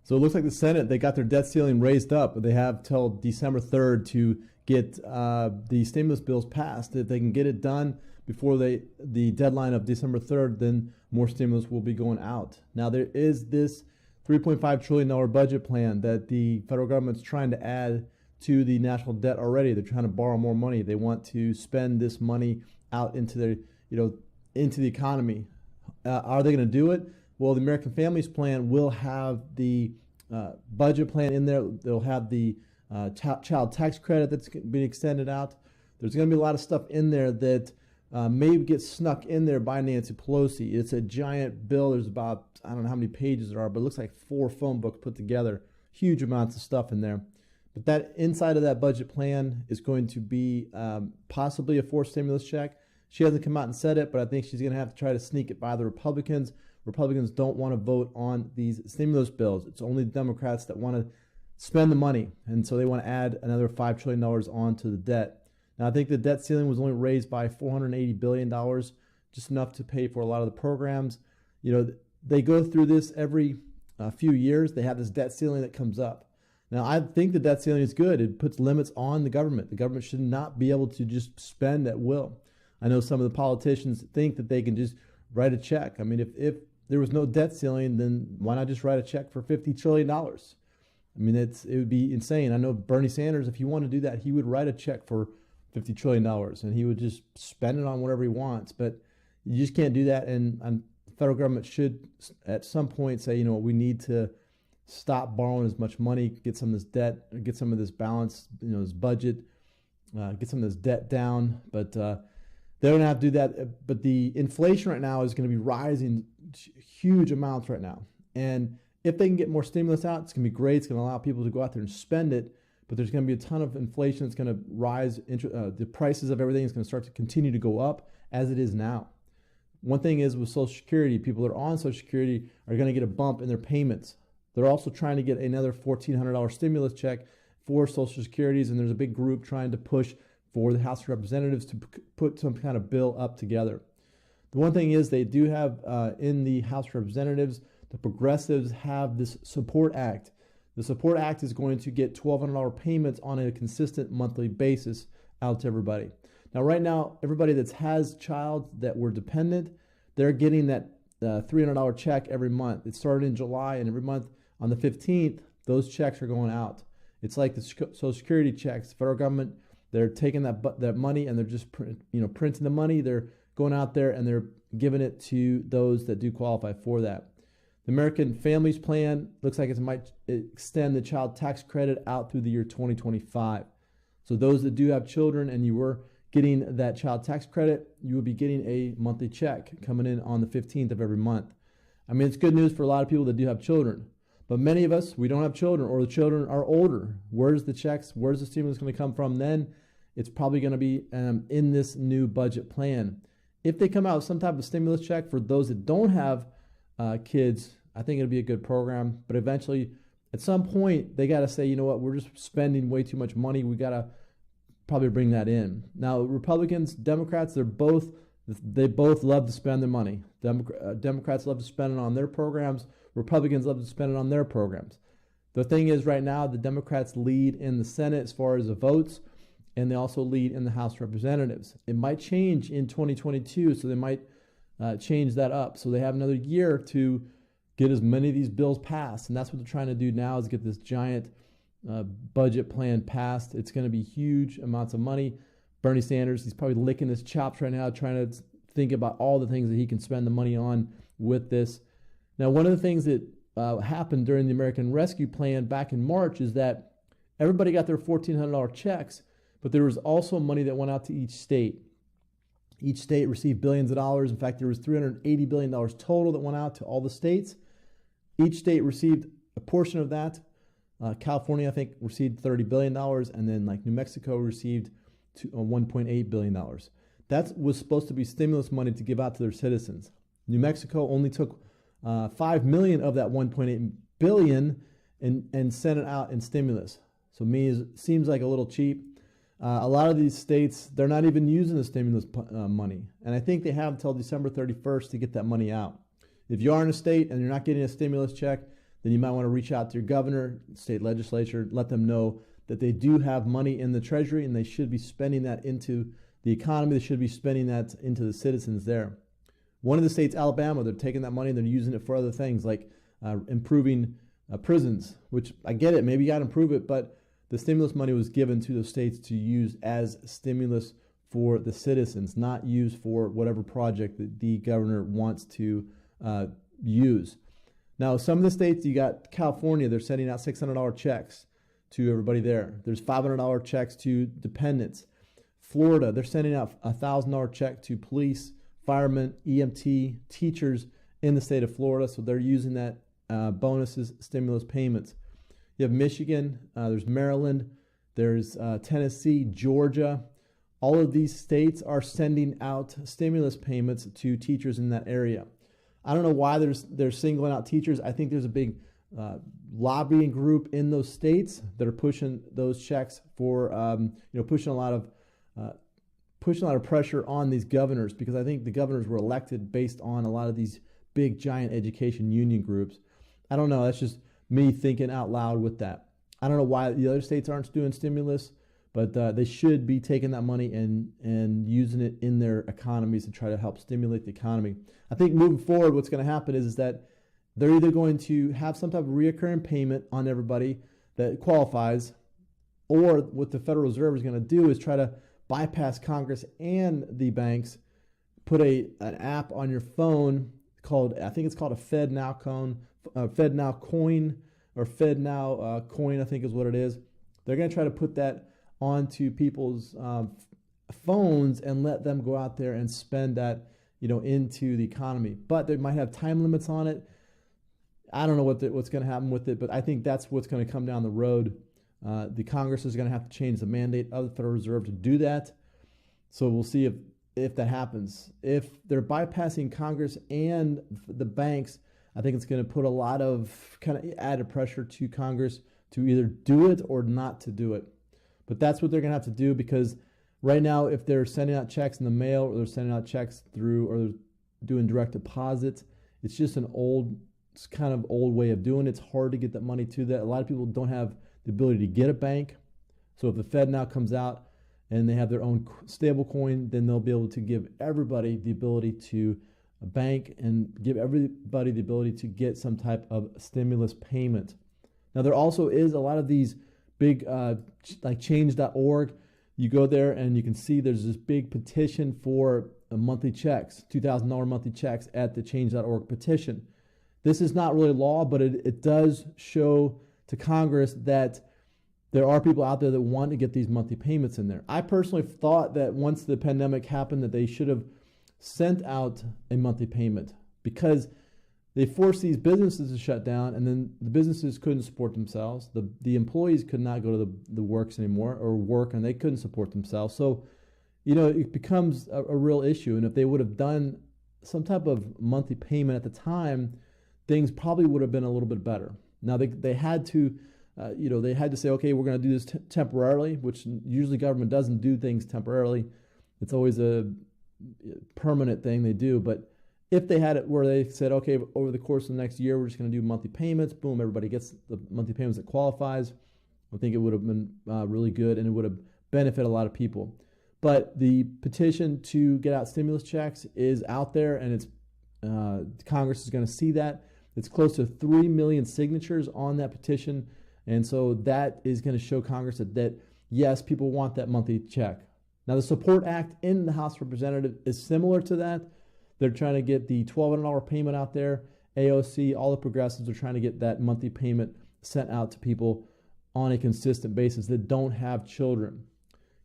So it looks like the Senate, they got their debt ceiling raised up, but they have till December 3rd to get the stimulus bills passed. If they can get it done before the deadline of December 3rd, then more stimulus will be going out. Now, there is this $3.5 trillion budget plan that the federal government's trying to add to the national debt already. They're trying to borrow more money. They want to spend this money out into into the economy. Are they going to do it? Well, the American Families Plan will have the budget plan in there. They'll have the child tax credit that's being extended out. There's going to be a lot of stuff in there that may get snuck in there by Nancy Pelosi. It's a giant bill. There's about, I don't know how many pages there are, but it looks like 4 phone books put together. Huge amounts of stuff in there. But that inside of that budget plan is going to be possibly a forced stimulus check. She hasn't come out and said it, but I think she's going to have to try to sneak it by the Republicans. Republicans don't want to vote on these stimulus bills. It's only the Democrats that want to spend the money, and so they want to add another $5 trillion onto the debt. Now, I think the debt ceiling was only raised by $480 billion, just enough to pay for a lot of the programs. They go through this every few years. They have this debt ceiling that comes up. Now, I think the debt ceiling is good. It puts limits on the government. The government should not be able to just spend at will. I know some of the politicians think that they can just write a check. I mean, if there was no debt ceiling, then why not just write a check for $50 trillion? I mean, it would be insane. I know Bernie Sanders, if he wanted to do that, he would write a check for $50 trillion and he would just spend it on whatever he wants. But you just can't do that. And the federal government should at some point say, we need to stop borrowing as much money, get some of this debt, get some of this balance, this budget, get some of this debt down. But they don't have to do that. But the inflation right now is going to be rising huge amounts right now. And if they can get more stimulus out, it's going to be great. It's going to allow people to go out there and spend it. But there's going to be a ton of inflation that's going to rise. The prices of everything is going to start to continue to go up as it is now. One thing is with Social Security, people that are on Social Security are going to get a bump in their payments. They're also trying to get another $1,400 stimulus check for Social Securities, and there's a big group trying to push for the House of Representatives to put some kind of bill up together. The one thing is they do have in the House of Representatives, the progressives have this Support Act. The Support Act is going to get $1,200 payments on a consistent monthly basis out to everybody. Now, right now, everybody that has child that were dependent, they're getting that $300 check every month. It started in July, and every month on the 15th, those checks are going out. It's like the Social Security checks. The federal government, they're taking that money and they're just printing the money. They're going out there and they're giving it to those that do qualify for that. The American Families Plan looks like it might extend the child tax credit out through the year 2025. So those that do have children and you were getting that child tax credit, you will be getting a monthly check coming in on the 15th of every month. I mean, it's good news for a lot of people that do have children. But many of us, we don't have children, or the children are older. Where's the checks? Where's the stimulus going to come from then? It's probably going to be in this new budget plan. If they come out with some type of stimulus check for those that don't have kids, I think it'll be a good program. But eventually, at some point, they got to say, you know what, we're just spending way too much money. We got to probably bring that in. Now, Republicans, Democrats, they both love to spend their money. Democrats love to spend it on their programs. Republicans love to spend it on their programs. The thing is, right now, the Democrats lead in the Senate as far as the votes, and they also lead in the House of Representatives. It might change in 2022, so they might change that up. So they have another year to get as many of these bills passed, and that's what they're trying to do now is get this giant budget plan passed. It's going to be huge amounts of money. Bernie Sanders, he's probably licking his chops right now, trying to think about all the things that he can spend the money on with this. Now, one of the things that happened during the American Rescue Plan back in March is that everybody got their $1,400 checks, but there was also money that went out to each state. Each state received billions of dollars. In fact, there was $380 billion total that went out to all the states. Each state received a portion of that. California, I think, received $30 billion, and then like New Mexico received $1.8 billion. That was supposed to be stimulus money to give out to their citizens. New Mexico only took $5 million of that $1.8 billion and sent it out in stimulus. So it seems like a little cheap. A lot of these states, they're not even using the stimulus money. And I think they have until December 31st to get that money out. If you are in a state and you're not getting a stimulus check, then you might want to reach out to your governor, state legislature, let them know that they do have money in the treasury and they should be spending that into the economy. They should be spending that into the citizens there. One of the states, Alabama, they're taking that money and they're using it for other things like improving prisons, which I get it. Maybe you got to improve it, but the stimulus money was given to the states to use as stimulus for the citizens, not used for whatever project that the governor wants to use. Now, some of the states, you got California, they're sending out $600 checks to everybody there. There's $500 checks to dependents. Florida, they're sending out a $1,000 check to police, firemen, EMT, teachers in the state of Florida. So they're using that bonuses, stimulus payments. You have Michigan, there's Maryland, there's Tennessee, Georgia. All of these states are sending out stimulus payments to teachers in that area. I don't know why they're singling out teachers. I think there's a big lobbying group in those states that are pushing those checks for, pushing a lot of pressure on these governors, because I think the governors were elected based on a lot of these big giant education union groups. I don't know. That's just me thinking out loud with that. I don't know why the other states aren't doing stimulus, but they should be taking that money and using it in their economies to try to help stimulate the economy. I think moving forward, what's going to happen is that they're either going to have some type of reoccurring payment on everybody that qualifies, or what the Federal Reserve is going to do is try to bypass Congress and the banks, put an app on your phone called, I think it's called a FedNow coin, or FedNow coin, I think is what it is. They're going to try to put that onto people's phones and let them go out there and spend that, into the economy. But they might have time limits on it. I don't know what's going to happen with it, but I think that's what's going to come down the road. The Congress is going to have to change the mandate of the Federal Reserve to do that. So we'll see if that happens. If they're bypassing Congress and the banks, I think it's going to put a lot of kind of added pressure to Congress to either do it or not to do it. But that's what they're going to have to do, because right now, if they're sending out checks in the mail, or they're sending out checks through, or they're doing direct deposits, it's just it's kind of old way of doing it. It's hard to get that money to that. A lot of people don't have the ability to get a bank. So if the Fed now comes out and they have their own stable coin, then they'll be able to give everybody the ability to bank and give everybody the ability to get some type of stimulus payment. Now, there also is a lot of these big, like change.org. You go there and you can see there's this big petition for monthly checks, $2,000 monthly checks at the change.org petition. This is not really law, but it does show to Congress that there are people out there that want to get these monthly payments in there. I personally thought that once the pandemic happened that they should have sent out a monthly payment, because they forced these businesses to shut down, and then the businesses couldn't support themselves. The employees could not go to the works anymore or work, and they couldn't support themselves. So, it becomes a real issue. And if they would have done some type of monthly payment at the time, things probably would have been a little bit better. Now they had to, they had to say, okay, we're going to do this temporarily, which usually government doesn't do things temporarily. It's always a permanent thing they do. But if they had it where they said, okay, over the course of the next year, we're just going to do monthly payments, boom, everybody gets the monthly payments that qualifies, I think it would have been really good, and it would have benefited a lot of people. But the petition to get out stimulus checks is out there, and it's Congress is going to see that. It's close to 3 million signatures on that petition, and so that is going to show Congress that yes, people want that monthly check. Now, the Support Act in the House of Representatives is similar to that. They're trying to get the $1,200 payment out there. AOC, all the progressives are trying to get that monthly payment sent out to people on a consistent basis that don't have children,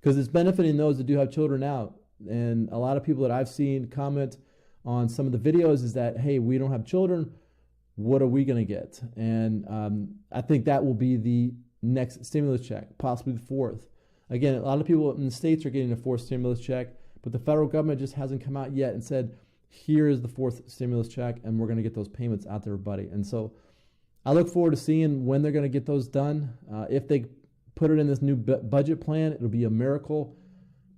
because it's benefiting those that do have children now. And a lot of people that I've seen comment on some of the videos is that, hey, we don't have children. What are we going to get? And I think that will be the next stimulus check, possibly the fourth. Again, a lot of people in the states are getting a fourth stimulus check, but the federal government just hasn't come out yet and said, here is the fourth stimulus check, and we're going to get those payments out to everybody. And so I look forward to seeing when they're going to get those done. If they put it in this new budget plan, it'll be a miracle.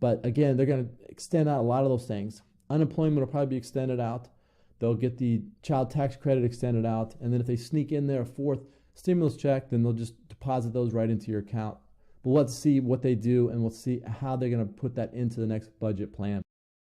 But again, they're going to extend out a lot of those things. Unemployment will probably be extended out. they'll get the child tax credit extended out, and then if they sneak in there a fourth stimulus check, then they'll just deposit those right into your account. But let's see what they do, and we'll see how they're going to put that into the next budget plan.